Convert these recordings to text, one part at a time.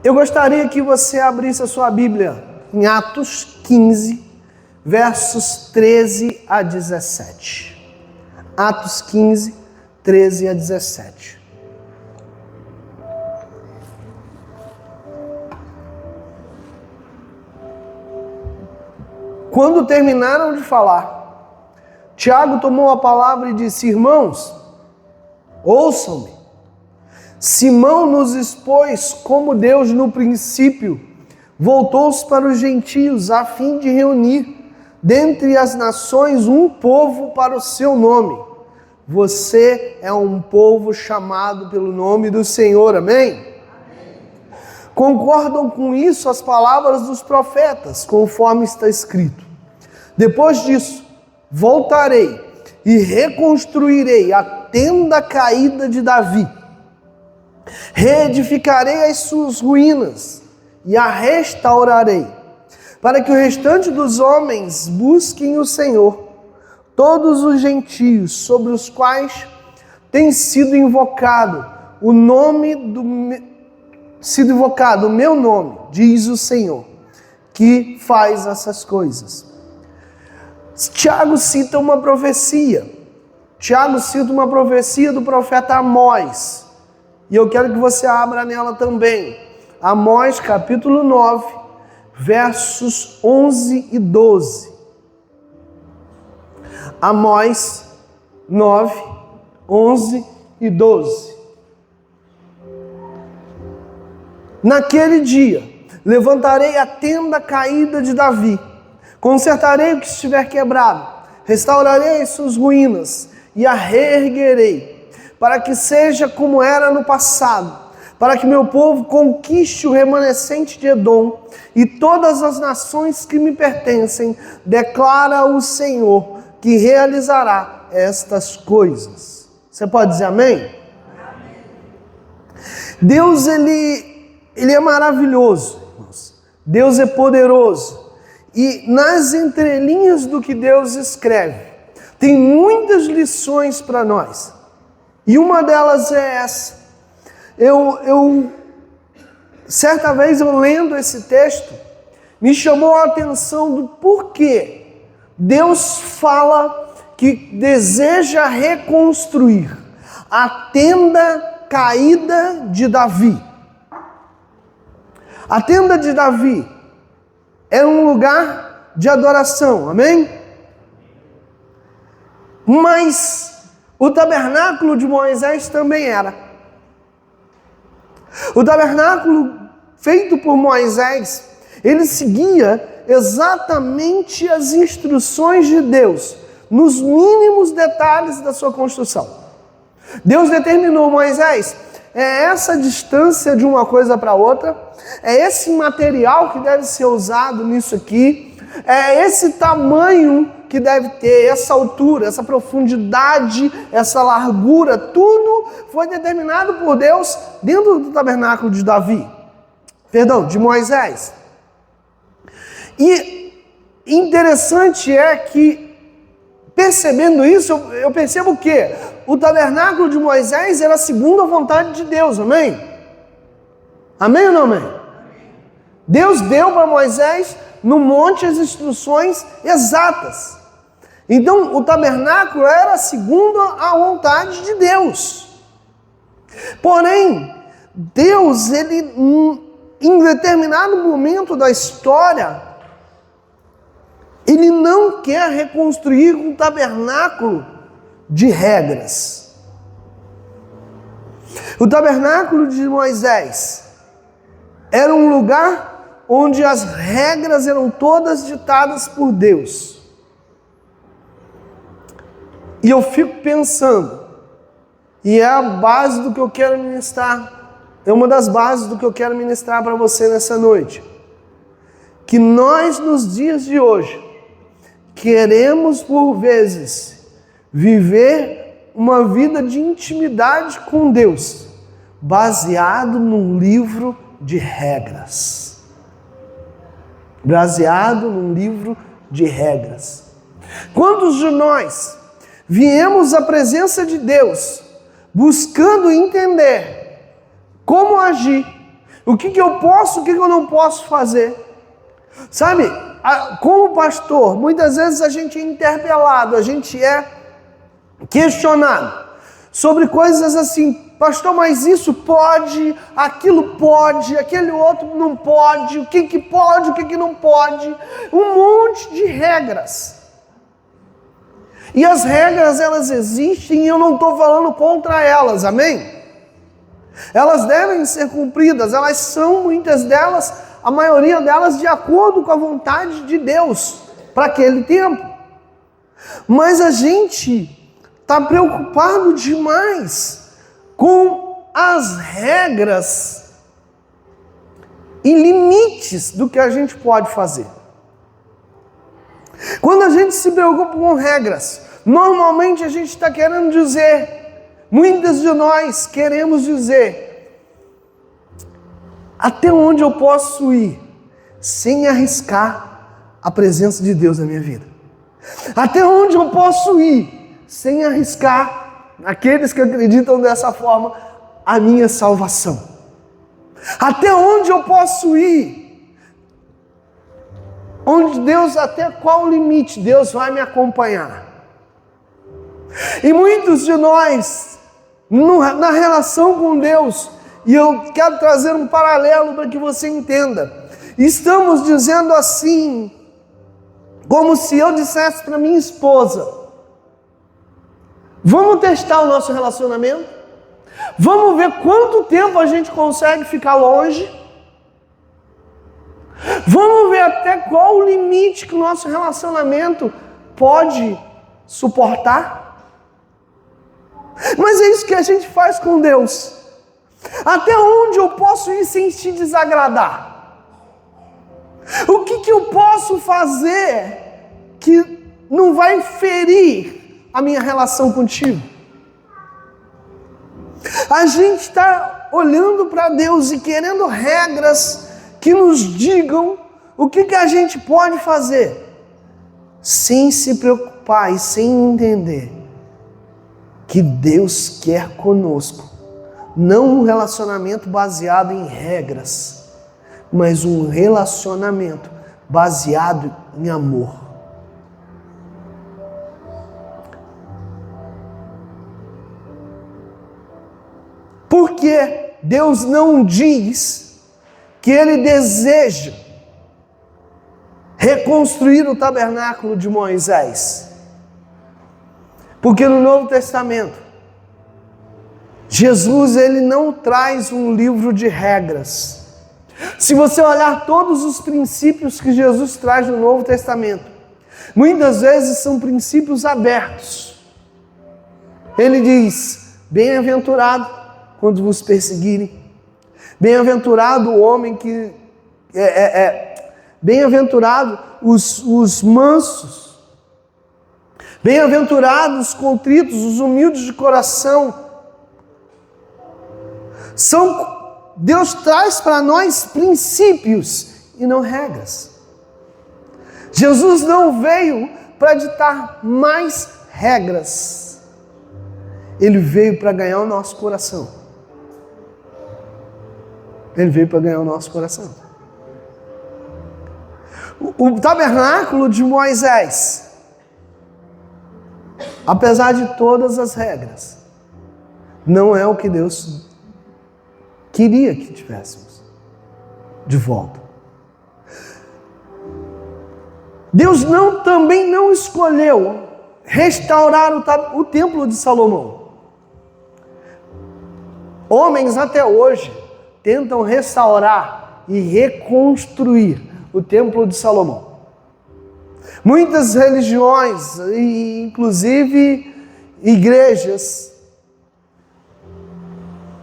Eu gostaria que você abrisse a sua Bíblia em Atos 15, versos 13 a 17. Atos 15, 13 a 17. Quando terminaram de falar, Tiago tomou a palavra e disse: Irmãos, ouçam-me. Simão nos expôs como Deus no princípio voltou-se para os gentios a fim de reunir dentre as nações um povo para o seu nome. Você é um povo chamado pelo nome do Senhor, amém? Concordam com isso as palavras dos profetas, conforme está escrito. Depois disso, voltarei e reconstruirei a tenda caída de Davi. Reedificarei as suas ruínas e a restaurarei, para que o restante dos homens busquem o Senhor, todos os gentios sobre os quais tem sido invocado o meu nome, diz o Senhor, que faz essas coisas. Tiago cita uma profecia. Tiago cita uma profecia do profeta Amós. E eu quero que você abra nela também. Amós, capítulo 9, versos 11 e 12. Amós 9, 11 e 12. Naquele dia, levantarei a tenda caída de Davi, consertarei o que estiver quebrado, restaurarei as suas ruínas e a reerguerei, para que seja como era no passado, para que meu povo conquiste o remanescente de Edom e todas as nações que me pertencem, declara o Senhor, que realizará estas coisas. Você pode dizer amém? Amém. Deus, ele é maravilhoso, irmãos. Deus é poderoso. E nas entrelinhas do que Deus escreve, tem muitas lições para nós. E uma delas é essa. Certa vez eu lendo esse texto, me chamou a atenção do porquê Deus fala que deseja reconstruir a tenda caída de Davi. A tenda de Davi era um lugar de adoração, amém? Mas o tabernáculo de Moisés também era. O tabernáculo feito por Moisés, ele seguia exatamente as instruções de Deus, nos mínimos detalhes da sua construção. Deus determinou: Moisés, é essa distância de uma coisa para outra, é esse material que deve ser usado nisso aqui, é esse tamanho que deve ter, essa altura, essa profundidade, essa largura, tudo foi determinado por Deus dentro do tabernáculo de Moisés. E interessante é que, percebendo isso, eu percebo que o tabernáculo de Moisés era segundo a vontade de Deus, amém? Amém ou não amém? Deus deu para Moisés no monte as instruções exatas. Então, o tabernáculo era segundo a vontade de Deus. Porém, Deus, ele, em determinado momento da história, ele não quer reconstruir um tabernáculo de regras. O tabernáculo de Moisés era um lugar onde as regras eram todas ditadas por Deus. E eu fico pensando, e é a base do que eu quero ministrar, é uma das bases do que eu quero ministrar para você nessa noite, que nós nos dias de hoje queremos por vezes viver uma vida de intimidade com Deus, baseado num livro de regras. Baseado num livro de regras. Quantos de nós viemos à presença de Deus buscando entender como agir, O que eu posso, o que eu não posso fazer. Sabe, como pastor, muitas vezes a gente é interpelado, a gente é questionado sobre coisas assim: pastor, mas isso pode, aquilo pode, aquele outro não pode, o que pode, o que não pode, um monte de regras. E as regras, elas existem e eu não estou falando contra elas, amém? Elas devem ser cumpridas, elas são, muitas delas, a maioria delas de acordo com a vontade de Deus para aquele tempo. Mas a gente está preocupado demais com as regras e limites do que a gente pode fazer. Quando a gente se preocupa com regras, normalmente a gente está querendo dizer, muitas de nós queremos dizer, até onde eu posso ir sem arriscar a presença de Deus na minha vida? Até onde eu posso ir sem arriscar, aqueles que acreditam dessa forma, a minha salvação? Até onde eu posso ir? Onde Deus, até qual limite Deus vai me acompanhar? E muitos de nós, na relação com Deus, e eu quero trazer um paralelo para que você entenda, estamos dizendo assim, como se eu dissesse para minha esposa: vamos testar o nosso relacionamento? Vamos ver quanto tempo a gente consegue ficar longe? Vamos ver até qual o limite que o nosso relacionamento pode suportar? Mas é isso que a gente faz com Deus. Até onde eu posso ir sem te desagradar? O que eu posso fazer que não vai ferir a minha relação contigo? A gente está olhando para Deus e querendo regras que nos digam o que a gente pode fazer, sem se preocupar e sem entender que Deus quer conosco, não um relacionamento baseado em regras, mas um relacionamento baseado em amor. Porque Deus não diz que Ele deseja reconstruir o tabernáculo de Moisés? Porque no Novo Testamento, Jesus, Ele não traz um livro de regras. Se você olhar todos os princípios que Jesus traz no Novo Testamento, muitas vezes são princípios abertos. Ele diz: bem-aventurado quando vos perseguirem. Bem-aventurado o homem que... bem-aventurado os mansos. Bem-aventurados os contritos, os humildes de coração. Deus traz para nós princípios e não regras. Jesus não veio para ditar mais regras. Ele veio para ganhar o nosso coração. Ele veio para ganhar o nosso coração. O tabernáculo de Moisés, apesar de todas as regras, não é o que Deus queria que tivéssemos de volta. Deus também não escolheu restaurar o templo de Salomão. Homens até hoje tentam restaurar e reconstruir o templo de Salomão. Muitas religiões, inclusive igrejas,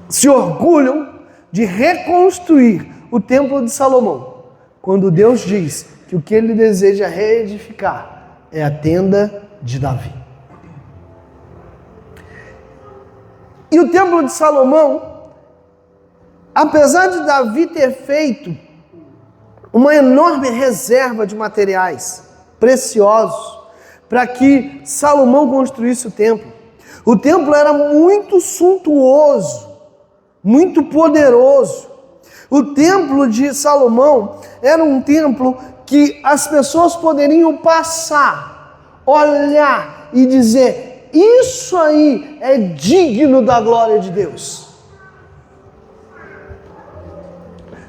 se orgulham de reconstruir o templo de Salomão, quando Deus diz que o que Ele deseja reedificar é a tenda de Davi. E o templo de Salomão, apesar de Davi ter feito uma enorme reserva de materiais preciosos para que Salomão construísse o templo era muito suntuoso, muito poderoso. O templo de Salomão era um templo que as pessoas poderiam passar, olhar e dizer: isso aí é digno da glória de Deus.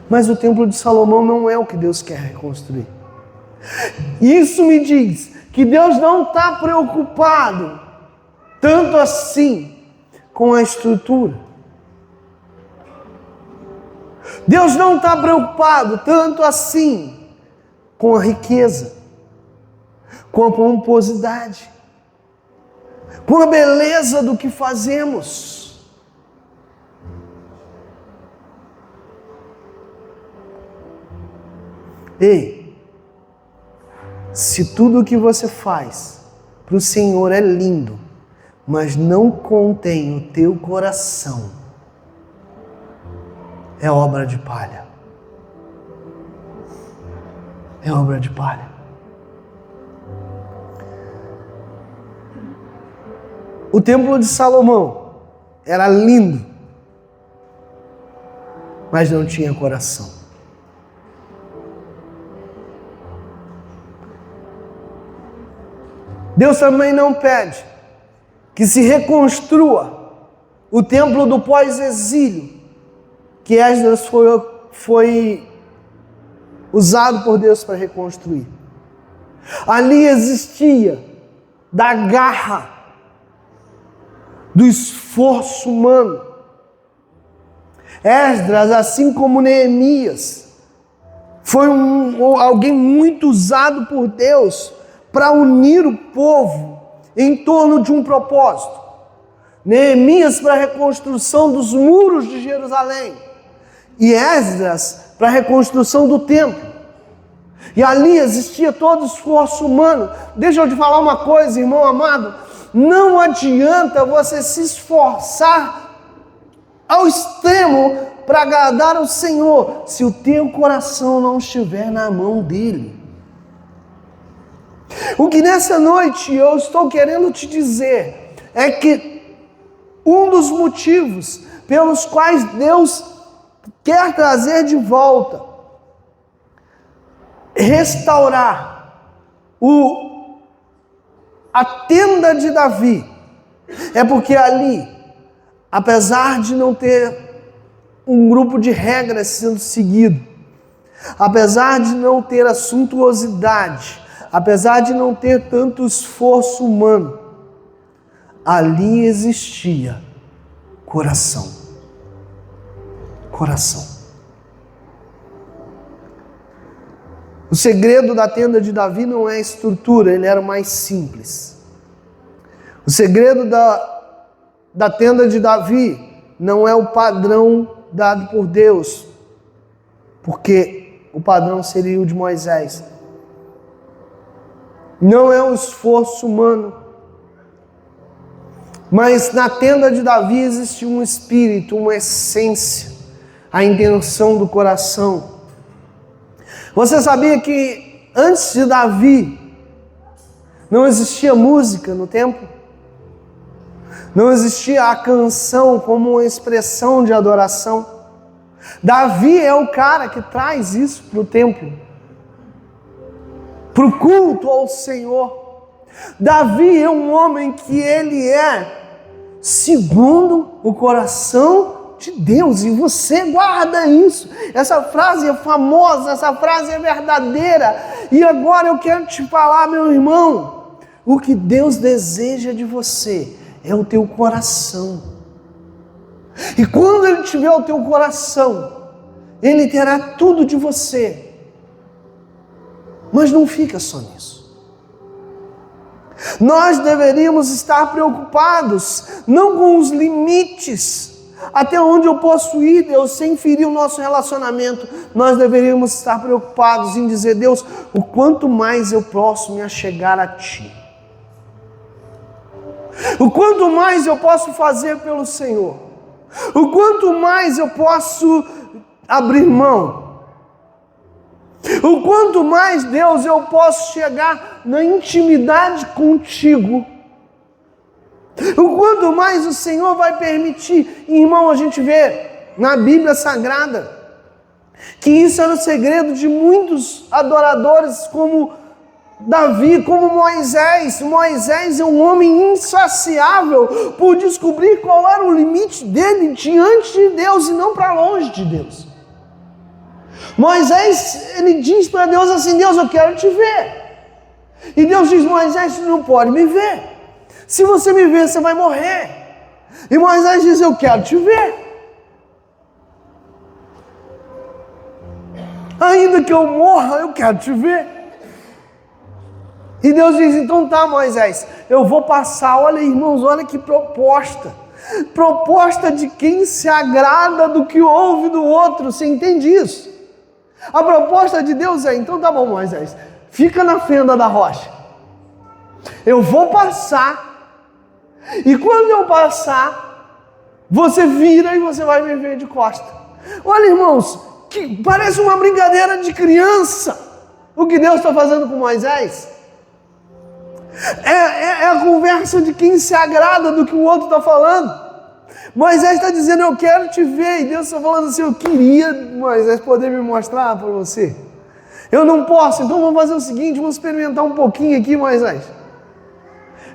Mas o templo de Salomão não é o que Deus quer reconstruir. Isso me diz que Deus não está preocupado tanto assim com a estrutura. Deus não está preocupado tanto assim com a riqueza, com a pomposidade, com a beleza do que fazemos. Ei, se tudo o que você faz para o Senhor é lindo, mas não contém o teu coração, é obra de palha. É obra de palha. O templo de Salomão era lindo, mas não tinha coração. Deus também não pede que se reconstrua o templo do pós-exílio, que Esdras foi usado por Deus para reconstruir. Ali existia da garra, do esforço humano. Esdras, assim como Neemias, foi alguém muito usado por Deus para unir o povo em torno de um propósito. Neemias para a reconstrução dos muros de Jerusalém e Esdras para a reconstrução do templo. E ali existia todo o esforço humano. Deixa eu te falar uma coisa, irmão amado, não adianta você se esforçar ao extremo para agradar ao Senhor se o teu coração não estiver na mão dele. O que nessa noite eu estou querendo te dizer é que um dos motivos pelos quais Deus quer trazer de volta, restaurar a tenda de Davi, é porque ali, apesar de não ter um grupo de regras sendo seguido, apesar de não ter a suntuosidade, apesar de não ter tanto esforço humano, ali existia coração. Coração. O segredo da tenda de Davi não é a estrutura, ele era mais simples. O segredo da tenda de Davi não é o padrão dado por Deus, porque o padrão seria o de Moisés. Não é um esforço humano, mas na tenda de Davi existe um espírito, uma essência, a intenção do coração. Você sabia que antes de Davi não existia música no templo? Não existia a canção como uma expressão de adoração? Davi é o cara que traz isso para o templo, para o culto ao Senhor. Davi é um homem que ele é segundo o coração de Deus, e você guarda isso. Essa frase é famosa, essa frase é verdadeira. E agora eu quero te falar, meu irmão, o que Deus deseja de você é o teu coração. E quando Ele tiver o teu coração, Ele terá tudo de você. Mas não fica só nisso. Nós deveríamos estar preocupados, não com os limites, até onde eu posso ir, Deus, sem ferir o nosso relacionamento. Nós deveríamos estar preocupados em dizer: Deus, o quanto mais eu posso me achegar a Ti, o quanto mais eu posso fazer pelo Senhor, o quanto mais eu posso abrir mão, o quanto mais, Deus, eu posso chegar na intimidade contigo, o quanto mais o Senhor vai permitir. Irmão, a gente vê na Bíblia Sagrada Que isso era o segredo de muitos adoradores como Davi, como Moisés. Moisés é um homem insaciável por descobrir qual era o limite dele diante de Deus e não para longe de Deus. Moisés, ele diz para Deus assim: Deus, eu quero te ver. E Deus diz: Moisés, você não pode me ver. Se você me ver, você vai morrer. E Moisés diz: eu quero te ver. Ainda que eu morra, eu quero te ver. E Deus diz: então tá, Moisés, eu vou passar. Olha, irmãos, olha que proposta. Proposta de quem se agrada do que ouve do outro. Você entende isso? A proposta de Deus é: então tá bom, Moisés, fica na fenda da rocha. Eu vou passar. E quando eu passar, você vira e você vai me ver de costa. Olha, irmãos, que parece uma brincadeira de criança o que Deus está fazendo com Moisés. É a conversa de quem se agrada do que o outro está falando. Moisés está dizendo: eu quero te ver. E Deus está falando assim: eu queria, Moisés, poder me mostrar para você. Eu não posso, então vamos fazer o seguinte: vamos experimentar um pouquinho aqui, Moisés.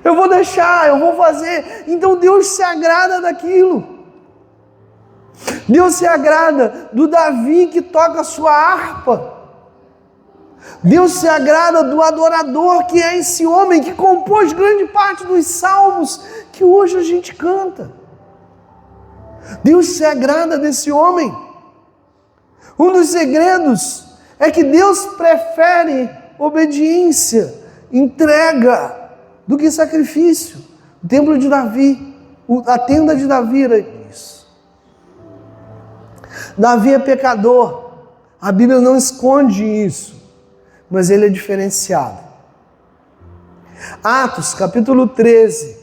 Eu vou deixar, eu vou fazer. Então Deus se agrada daquilo. Deus se agrada do Davi que toca a sua harpa. Deus se agrada do adorador que é esse homem que compôs grande parte dos salmos que hoje a gente canta. Deus se agrada desse homem. Um dos segredos é que Deus prefere obediência, entrega, do que sacrifício. O templo de Davi, a tenda de Davi era isso. Davi é pecador. A Bíblia não esconde isso, mas ele é diferenciado. Atos, capítulo 13,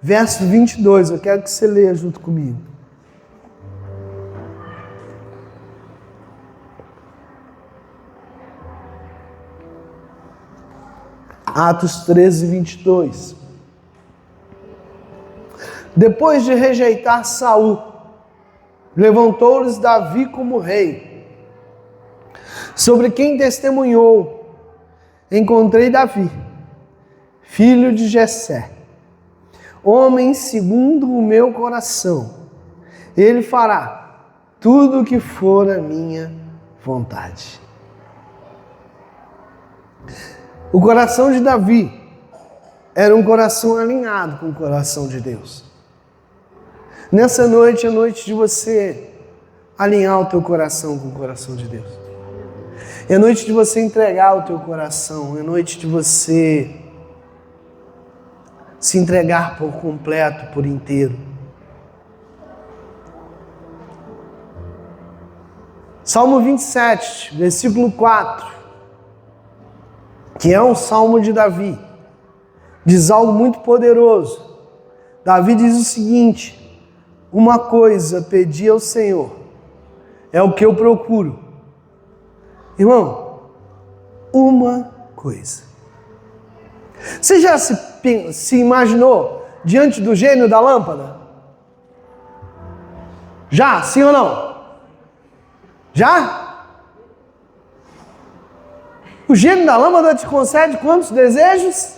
verso 22. Eu quero que você leia junto comigo. Atos 13, 22. Depois de rejeitar Saul, levantou-lhes Davi como rei, sobre quem testemunhou: encontrei Davi, filho de Jessé, homem segundo o meu coração. Ele fará tudo o que for a minha vontade. O coração de Davi era um coração alinhado com o coração de Deus. Nessa noite é noite de você alinhar o teu coração com o coração de Deus. É noite de você entregar o teu coração. É noite de você se entregar por completo, por inteiro. Salmo 27, versículo 4. Que é um salmo de Davi, diz algo muito poderoso. Davi diz o seguinte: uma coisa pedi ao Senhor, é o que eu procuro. Irmão, uma coisa. Você já se imaginou diante do gênio da lâmpada? Já? Sim ou não? Já? O gênio da lâmpada te concede quantos desejos?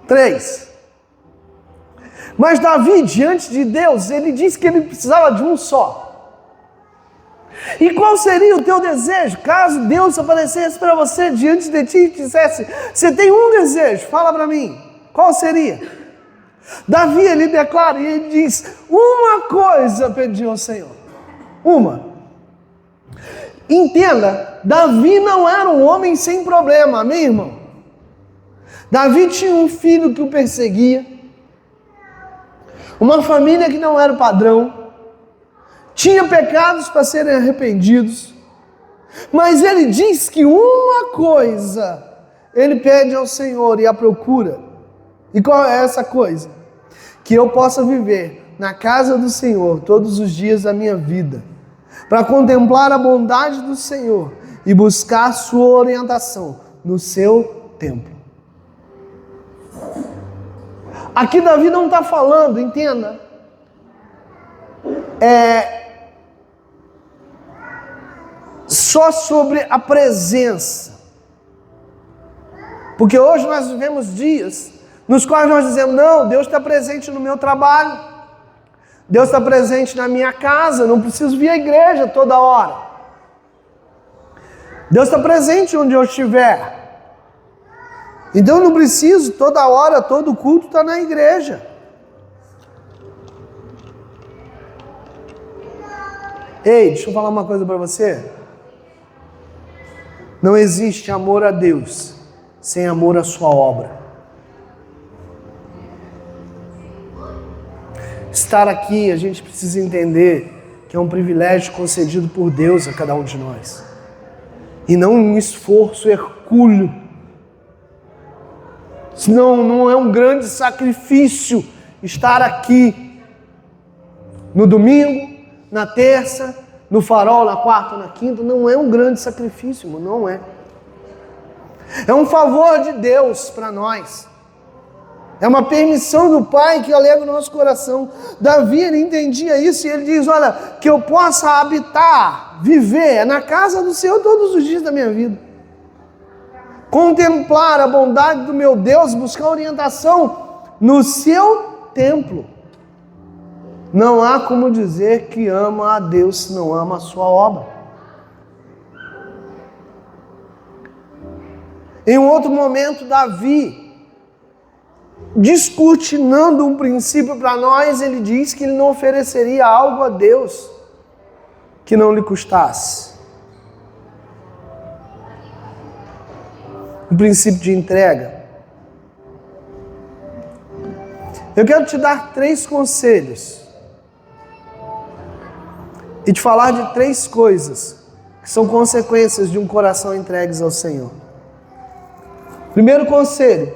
3. Mas Davi, diante de Deus, ele disse que ele precisava de um só. E qual seria o teu desejo, caso Deus aparecesse para você diante de ti e dissesse: você tem um desejo, fala para mim, qual seria? Davi, ele declara e ele diz: uma coisa pedi ao Senhor. Uma. Entenda, Davi não era um homem sem problema, amém, irmão? Davi tinha um filho que o perseguia, uma família que não era o padrão, tinha pecados para serem arrependidos, mas ele diz que uma coisa ele pede ao Senhor e a procura. E qual é essa coisa? Que eu possa viver na casa do Senhor todos os dias da minha vida, para contemplar a bondade do Senhor e buscar a sua orientação no seu templo. Aqui Davi não está falando, entenda, só sobre a presença. Porque hoje nós vivemos dias nos quais nós dizemos, não, Deus está presente no meu trabalho, Deus está presente na minha casa, não preciso vir à igreja toda hora. Deus está presente onde eu estiver. Então eu não preciso toda hora, todo culto estar na igreja. Ei, deixa eu falar uma coisa para você. Não existe amor a Deus sem amor à sua obra. Estar aqui, a gente precisa entender que é um privilégio concedido por Deus a cada um de nós. E não um esforço hercúleo. Senão não é um grande sacrifício estar aqui no domingo, na terça, no farol, na quarta, na quinta. Não é um grande sacrifício, irmão, não é. É um favor de Deus para nós. É uma permissão do Pai que alegra o nosso coração. Davi, ele entendia isso e ele diz, olha, que eu possa habitar, viver na casa do Senhor todos os dias da minha vida. Contemplar a bondade do meu Deus, buscar orientação no seu templo. Não há como dizer que ama a Deus se não ama a sua obra. Em um outro momento, Davi, descortinando um princípio para nós, ele diz que ele não ofereceria algo a Deus que não lhe custasse. Um princípio de entrega. Eu quero te dar 3 conselhos e te falar de 3 coisas que são consequências de um coração entregue ao Senhor. Primeiro conselho: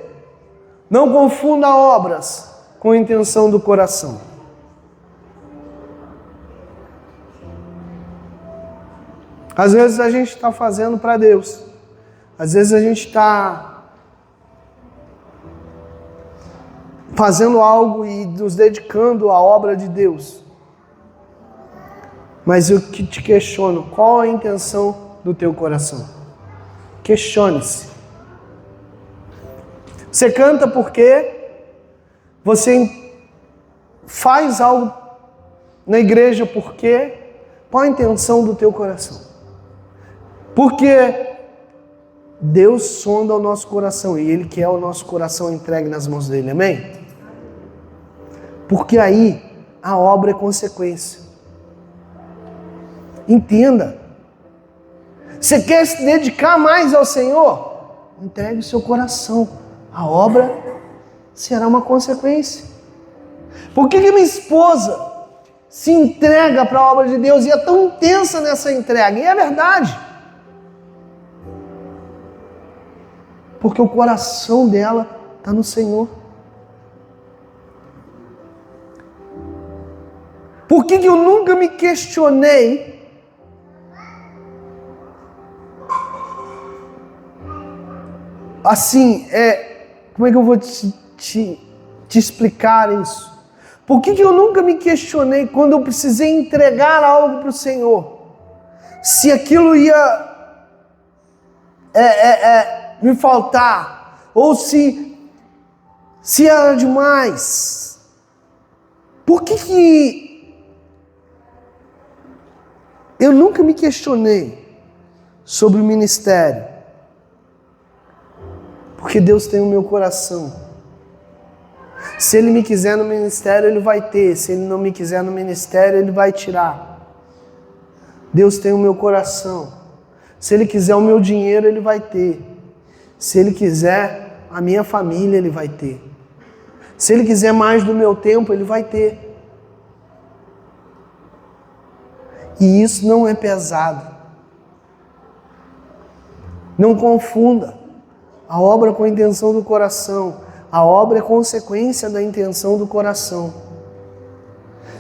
não confunda obras com a intenção do coração. Às vezes a gente está fazendo para Deus. Às vezes a gente está fazendo algo e nos dedicando à obra de Deus. Mas eu que te questiono, qual a intenção do teu coração? Questione-se. Você canta porque você faz algo na igreja porque? Qual a intenção do teu coração? Porque Deus sonda o nosso coração e Ele quer o nosso coração entregue nas mãos dEle, amém? Porque aí a obra é consequência. Entenda. Você quer se dedicar mais ao Senhor? Entregue o seu coração. A obra será uma consequência. Por que minha esposa se entrega para a obra de Deus e é tão intensa nessa entrega? E é verdade. Porque o coração dela está no Senhor. Por que eu nunca me questionei assim, como é que eu vou te explicar isso? Por que eu nunca me questionei quando eu precisei entregar algo para o Senhor? Se aquilo ia me faltar, ou se era demais. Por que eu nunca me questionei sobre o ministério? Porque Deus tem o meu coração. Se Ele me quiser no ministério, Ele vai ter. Se Ele não me quiser no ministério, Ele vai tirar. Deus tem o meu coração. Se Ele quiser o meu dinheiro, Ele vai ter. Se Ele quiser a minha família, Ele vai ter. Se Ele quiser mais do meu tempo, Ele vai ter. E isso não é pesado. Não confunda a obra com a intenção do coração. A obra é consequência da intenção do coração.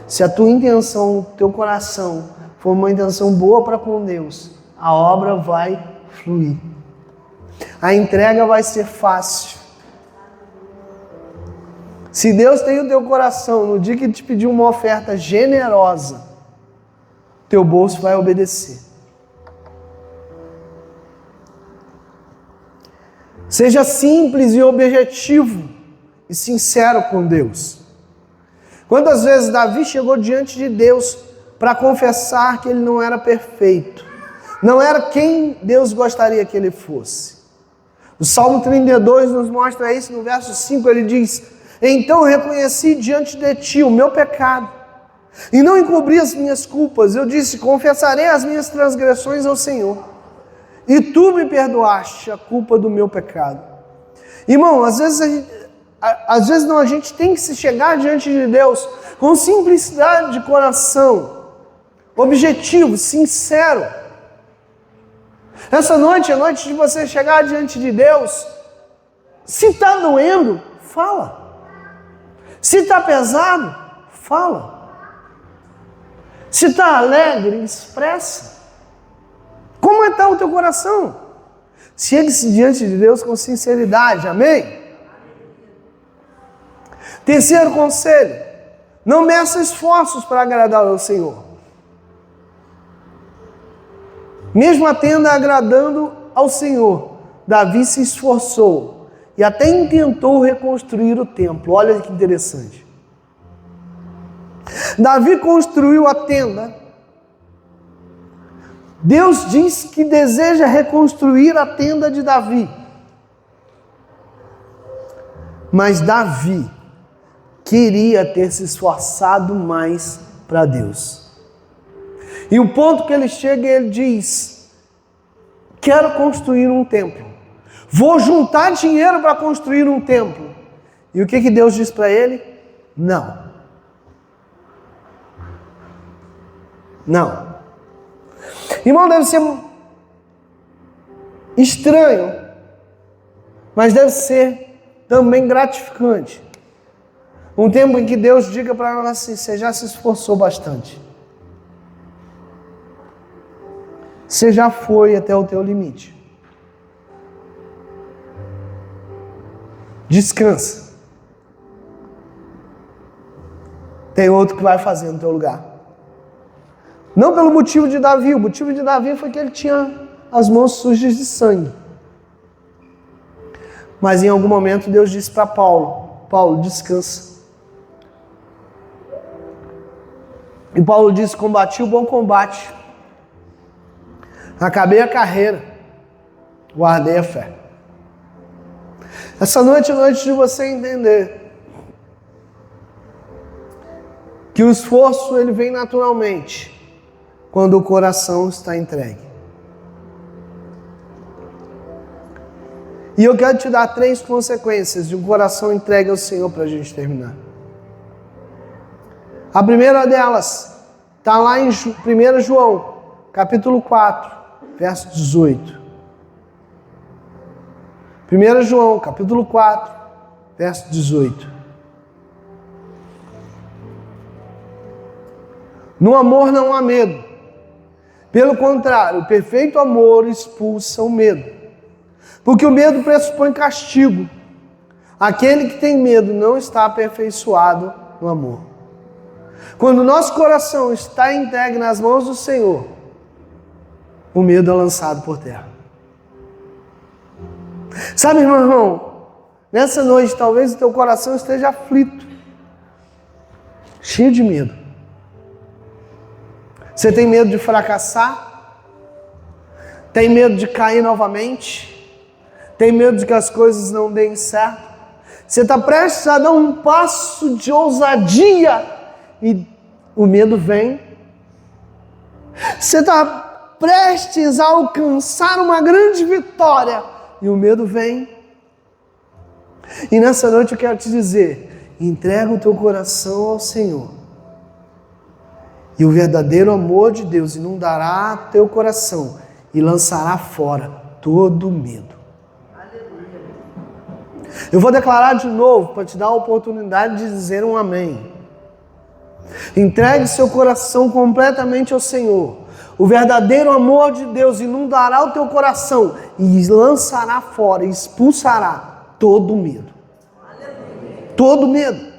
Se a tua intenção, o teu coração, for uma intenção boa para com Deus, a obra vai fluir. A entrega vai ser fácil. Se Deus tem o teu coração, no dia que Ele te pedir uma oferta generosa, teu bolso vai obedecer. Seja simples e objetivo e sincero com Deus. Quantas vezes Davi chegou diante de Deus para confessar que ele não era perfeito, não era quem Deus gostaria que ele fosse. O Salmo 32 nos mostra isso. No verso 5 ele diz: então eu reconheci diante de ti o meu pecado e não encobri as minhas culpas. Eu disse: confessarei as minhas transgressões ao Senhor, e tu me perdoaste a culpa do meu pecado. Irmão, às vezes não, a gente tem que se chegar diante de Deus com simplicidade de coração, objetivo, sincero. Essa noite é noite de você chegar diante de Deus. Se está doendo, fala. Se está pesado, fala. Se está alegre, expressa. Como está o teu coração? Chegue-se diante de Deus com sinceridade, amém? Terceiro conselho: não meça esforços para agradar ao Senhor. Mesmo a tenda agradando ao Senhor, Davi se esforçou e até intentou reconstruir o templo. Olha que interessante. Davi construiu a tenda. Deus diz que deseja reconstruir a tenda de Davi. Mas Davi queria ter se esforçado mais para Deus. E o ponto que ele chega, ele diz: quero construir um templo. Vou juntar dinheiro para construir um templo. E o que Deus diz para ele? Não. Não. Irmão, deve ser estranho, mas deve ser também gratificante. Um tempo em que Deus diga para nós assim: você já se esforçou bastante. Você já foi até o teu limite. Descansa. Tem outro que vai fazer no teu lugar. Não pelo motivo de Davi. O motivo de Davi foi que ele tinha as mãos sujas de sangue. Mas em algum momento Deus disse para Paulo: Paulo, descansa. E Paulo disse: combati o bom combate. Acabei a carreira, guardei a fé. Essa noite é noite de você entender que o esforço ele vem naturalmente quando o coração está entregue. E eu quero te dar 3 consequências de um coração entregue ao Senhor para a gente terminar. A primeira delas está lá em 1 João, capítulo 4. Verso 18. 1 João, capítulo 4, verso 18. No amor não há medo. Pelo contrário, o perfeito amor expulsa o medo. Porque o medo pressupõe castigo. Aquele que tem medo não está aperfeiçoado no amor. Quando o nosso coração está entregue nas mãos do Senhor, o medo é lançado por terra. Sabe, meu irmão, nessa noite talvez o teu coração esteja aflito, cheio de medo. Você tem medo de fracassar? Tem medo de cair novamente? Tem medo de que as coisas não deem certo? Você está prestes a dar um passo de ousadia e o medo vem? Você está prestes a alcançar uma grande vitória e o medo vem? E nessa noite eu quero te dizer: entrega o teu coração ao Senhor e o verdadeiro amor de Deus inundará teu coração e lançará fora todo medo. Eu vou declarar de novo para te dar a oportunidade de dizer um amém. Entregue seu coração completamente ao Senhor. O verdadeiro amor de Deus inundará o teu coração e lançará fora, expulsará todo medo. Todo medo.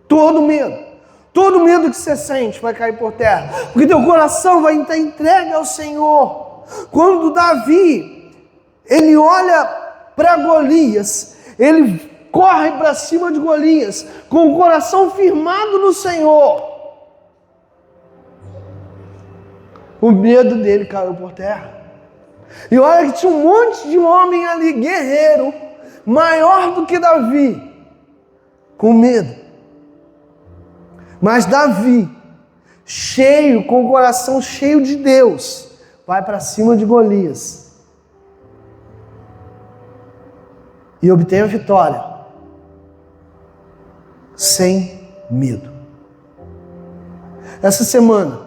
Todo medo. Todo medo que você sente vai cair por terra. Porque teu coração vai estar entregue ao Senhor. Quando Davi, ele olha para Golias, ele corre para cima de Golias, com o coração firmado no Senhor. O medo dele caiu por terra. E olha que tinha um monte de homem ali, guerreiro, maior do que Davi, com medo. Mas Davi, com o coração cheio de Deus, vai para cima de Golias e obtém a vitória, sem medo. Essa semana,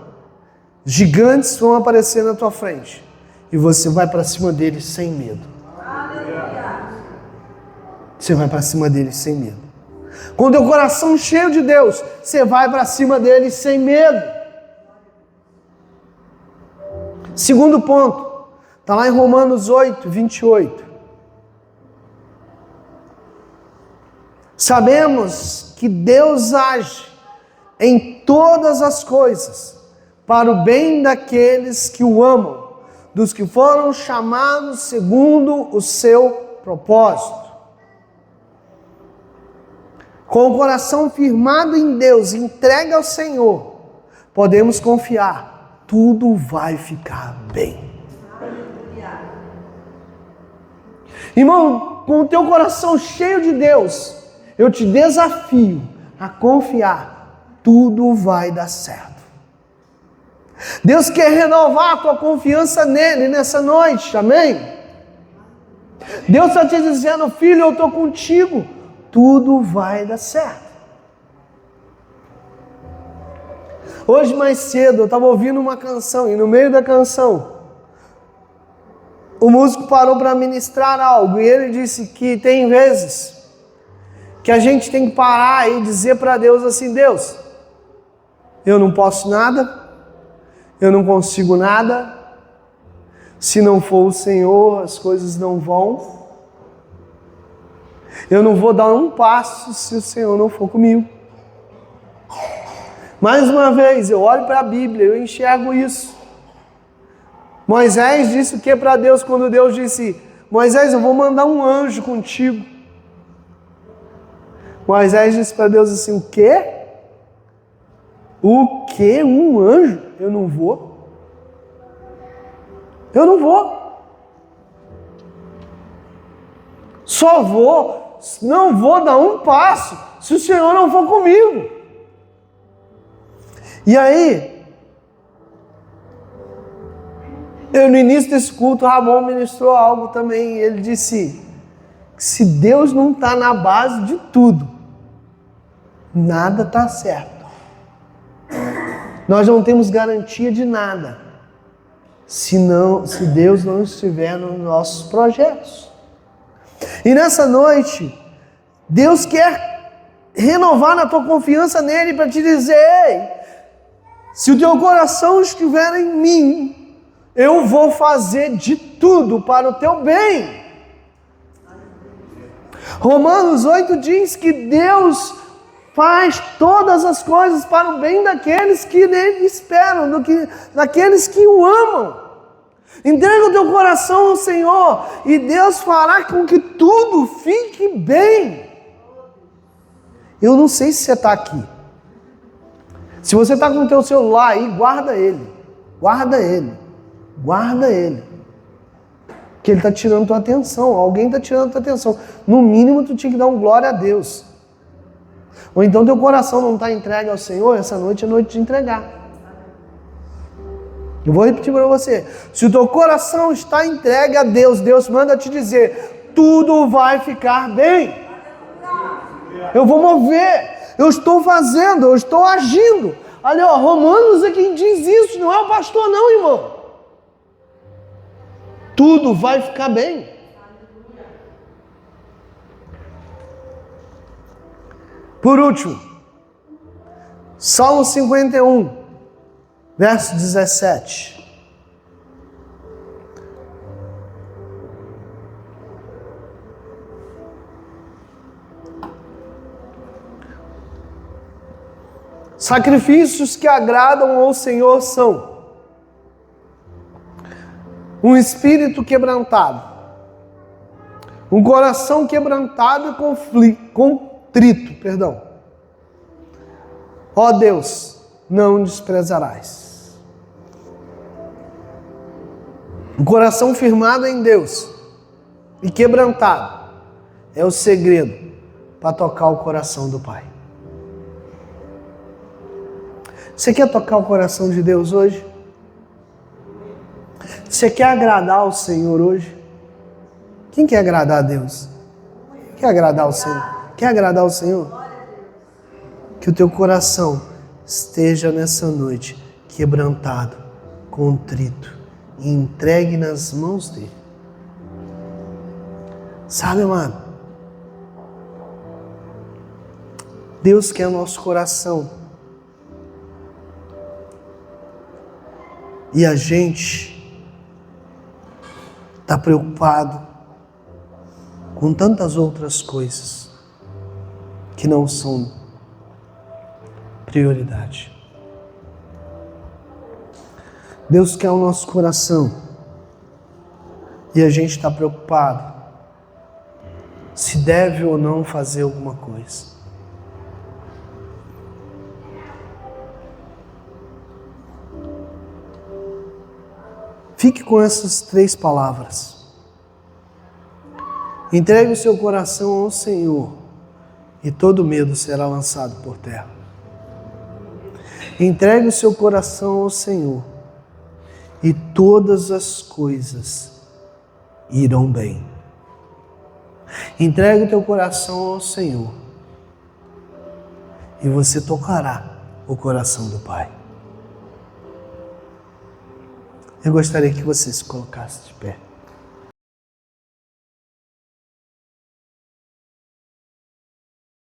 gigantes vão aparecer na tua frente e você vai para cima deles sem medo. Você vai para cima deles sem medo. Com teu coração cheio de Deus, você vai para cima deles sem medo. Segundo ponto, está lá em Romanos 8, 28. Sabemos que Deus age em todas as coisas para o bem daqueles que o amam, dos que foram chamados segundo o seu propósito. Com o coração firmado em Deus, entregue ao Senhor, podemos confiar, tudo vai ficar bem. Irmão, com o teu coração cheio de Deus, eu te desafio a confiar, tudo vai dar certo. Deus quer renovar a tua confiança nele nessa noite, amém? Deus está te dizendo, filho, eu estou contigo, tudo vai dar certo. Hoje mais cedo eu estava ouvindo uma canção e no meio da canção o músico parou para ministrar algo e ele disse que tem vezes que a gente tem que parar e dizer para Deus assim, Deus, eu não posso nada, eu não consigo nada, se não for o Senhor as coisas não vão. Eu não vou dar um passo se o Senhor não for comigo. Mais uma vez, eu olho para a Bíblia, eu enxergo isso. Moisés disse o que para Deus quando Deus disse, Moisés, eu vou mandar um anjo contigo. Moisés disse para Deus assim, o quê? O quê? Um anjo? Eu não vou. Eu não vou. Não vou dar um passo se o Senhor não for comigo. E aí, no início desse culto, Ramon ministrou algo também. Ele disse, se Deus não está na base de tudo, nada está certo. Nós não temos garantia de nada, se Deus não estiver nos nossos projetos. E nessa noite, Deus quer renovar na tua confiança nele para te dizer, ei, se o teu coração estiver em mim, eu vou fazer de tudo para o teu bem. Romanos 8 diz que Deus faz todas as coisas para o bem daqueles que nele esperam, daqueles que o amam. Entrega o teu coração ao Senhor e Deus fará com que tudo fique bem. Eu não sei se você está aqui. Se você está com o teu celular aí, guarda ele. Guarda ele. Guarda ele. Porque ele está tirando tua atenção. Alguém está tirando tua atenção. No mínimo, tu tinha que dar um glória a Deus. Ou então teu coração não está entregue ao Senhor, essa noite é noite de entregar. Eu vou repetir para você. Se o teu coração está entregue a Deus, Deus manda te dizer, tudo vai ficar bem. Eu vou mover. Eu estou fazendo, eu estou agindo. Olha, Romanos é quem diz isso, não é o pastor não, irmão. Tudo vai ficar bem. Por último, Salmo 51, verso 17. Sacrifícios que agradam ao Senhor são um espírito quebrantado, Um coração quebrantado e contrito, perdão. Ó Deus, não desprezarás. Um coração firmado em Deus e quebrantado é o segredo para tocar o coração do Pai. Você quer tocar o coração de Deus hoje? Você quer agradar ao Senhor hoje? Quem quer agradar a Deus? Quer agradar ao Senhor? Quer agradar ao Senhor? Que o teu coração esteja nessa noite quebrantado, contrito e entregue nas mãos dele. Sabe, amado? Deus quer o nosso coração. E a gente está preocupado com tantas outras coisas que não são prioridade. Deus quer o nosso coração e a gente está preocupado se deve ou não fazer alguma coisa. Fique com essas 3 palavras. Entregue o seu coração ao Senhor e todo medo será lançado por terra. Entregue o seu coração ao Senhor e todas as coisas irão bem. Entregue o teu coração ao Senhor e você tocará o coração do Pai. Eu gostaria que você se colocasse de pé.